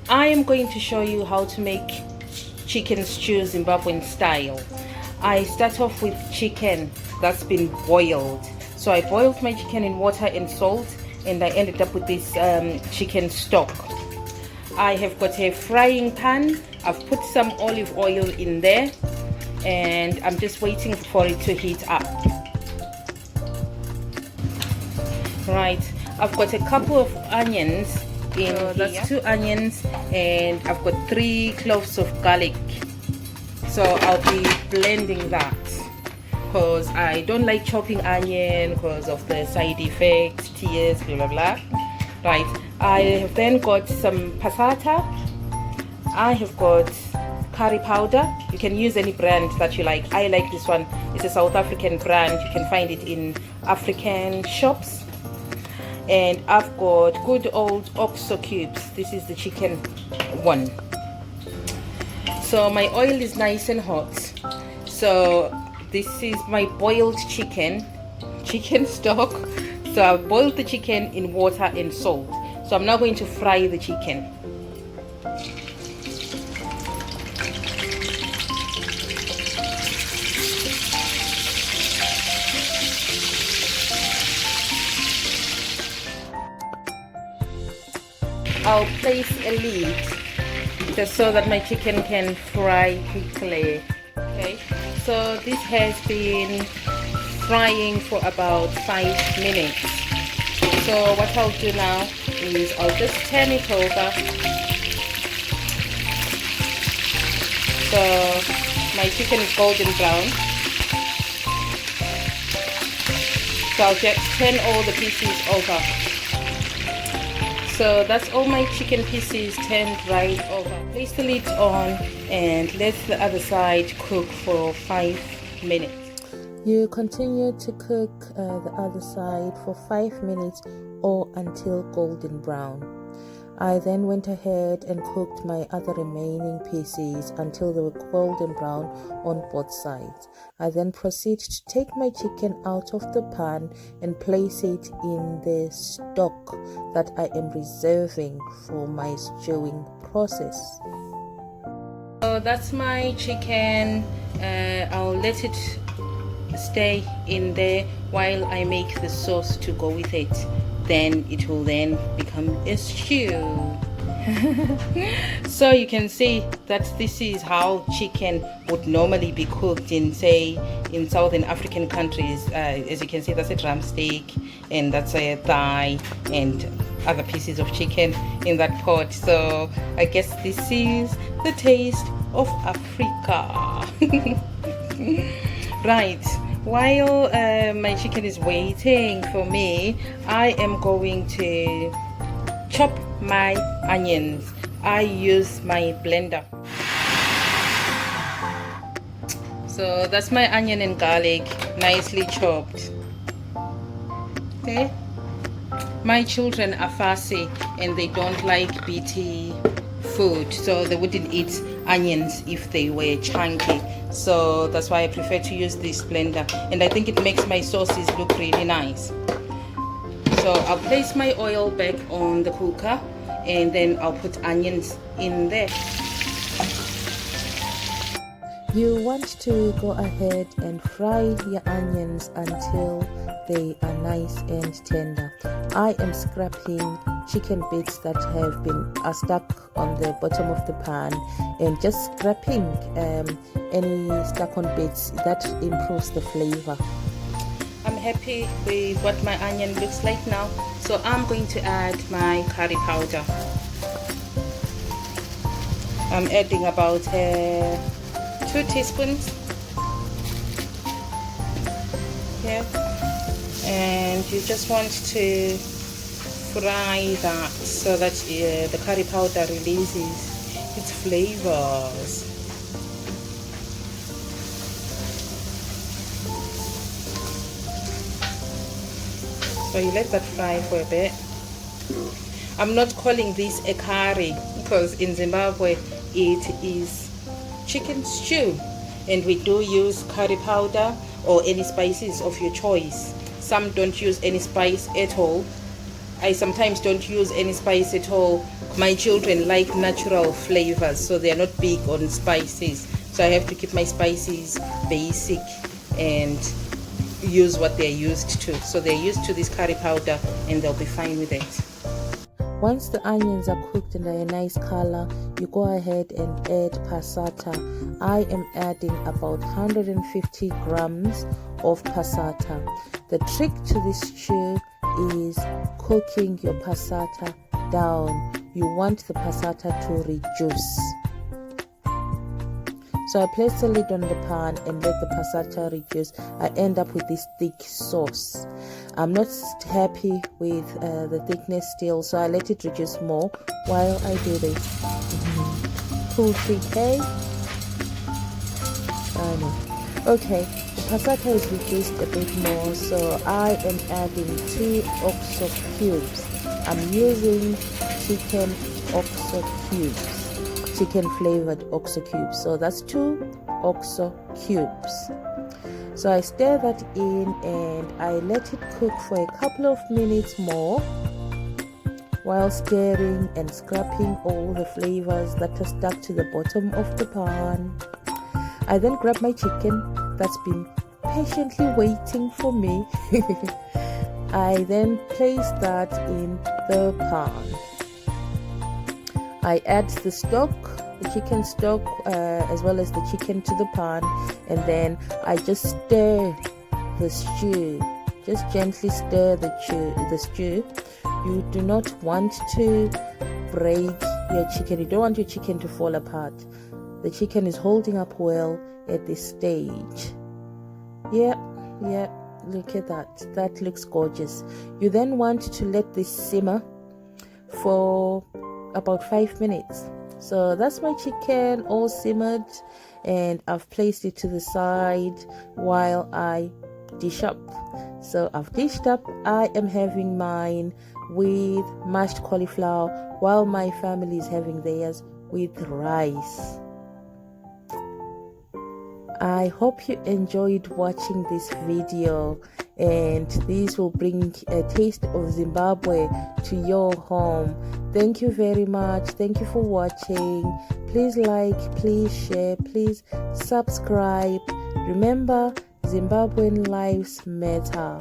I am going to show you how to make chicken stew Zimbabwean style. I start off with chicken that's been boiled. So I boiled my chicken in water and salt, and I ended up with this chicken stock. I have got a frying pan. I've put some olive oil in there, and I'm just waiting for it to heat up. Right, I've got a couple of onions in here. That's 2 onions, and I've got 3 cloves of garlic. So I'll be blending that because I don't like chopping onion because of the side effects, tears, blah blah blah. Right, I have then got some passata. I have got curry powder. You can use any brand that you like. I like this one. It's a South African brand. You can find it in African shops. And I've got good old oxo cubes. This is the chicken one. So my oil is nice and hot. So this is my boiled chicken stock. So I've boiled the chicken in water and salt. So I'm now going to fry the chicken. I'll place a lid just so that my chicken can fry quickly. Okay, so this has been frying for about 5 minutes. So what I'll do now is I'll just turn it over. So my chicken is golden brown. So I'll just turn all the pieces over. So that's all my chicken pieces turned right over. Place the lid on and let the other side cook for 5 minutes. You continue to cook the other side for 5 minutes or until golden brown. I then went ahead and cooked my other remaining pieces until they were golden brown on both sides. I then proceed to take my chicken out of the pan and place it in the stock that I am reserving for my stewing process. So that's my chicken. I'll let it stay in there while I make the sauce to go with it. Then it will then become a stew. So you can see that this is how chicken would normally be cooked in, say, in Southern African countries. As you can see, that's a drumstick, and that's a thigh, and other pieces of chicken in that pot. So I guess this is the taste of Africa. Right. While my chicken is waiting for me, I am going to chop my onions. I use my blender. So that's my onion and garlic, nicely chopped. Okay. My children are fussy and they don't like BT food, so they wouldn't eat onions if they were chunky. So that's why I prefer to use this blender, and I think it makes my sauces look really nice. So I'll place my oil back on the cooker, and then I'll put onions in there. You want to go ahead and fry your onions until they are nice and tender. I am scraping chicken bits that have been stuck on the bottom of the pan, and just scraping any stuck on bits that improves the flavor. I'm happy with what my onion looks like now, so I'm going to add my curry powder. I'm adding about 2 teaspoons. Yeah. And you just want to fry that so that the curry powder releases its flavors. So you let that fry for a bit. I'm not calling this a curry because in Zimbabwe it is chicken stew, and we do use curry powder or any spices of your choice. Some don't use any spice at all. I sometimes don't use any spice at all. My children like natural flavors, so they are not big on spices. So I have to keep my spices basic and use what they're used to. So they're used to this curry powder and they'll be fine with it. Once the onions are cooked and are a nice color, you go ahead and add passata. I am adding about 150 grams of passata. The trick to this stew is cooking your passata down. You want the passata to reduce. So I place the lid on the pan and let the passata reduce. I end up with this thick sauce. I'm not happy with the thickness still, so I let it reduce more while I do this. Poultry cake. I know. Okay, the passata is reduced a bit more, so I am adding 2 oxo cubes. I'm using chicken oxo cubes, chicken flavored oxo cubes. So that's 2 oxo cubes. So I stir that in and I let it cook for a couple of minutes more while stirring and scraping all the flavors that are stuck to the bottom of the pan. I then grab my chicken that's been patiently waiting for me. I then place that in the pan. I add the stock, the chicken stock, as well as the chicken to the pan, and then I just stir the stew. Just gently stir the stew. You do not want to break your chicken. You don't want your chicken to fall apart. The chicken is holding up well at this stage. Yeah, look at that. That looks gorgeous. You then want to let this simmer for about 5 minutes. So that's my chicken all simmered, and I've placed it to the side while I dish up. So I've dished up. I am having mine with mashed cauliflower while my family is having theirs with rice. I hope you enjoyed watching this video, and this will bring a taste of Zimbabwe to your home. Thank you very much. Thank you for watching. Please like, please share, please subscribe. Remember, Zimbabwean lives matter.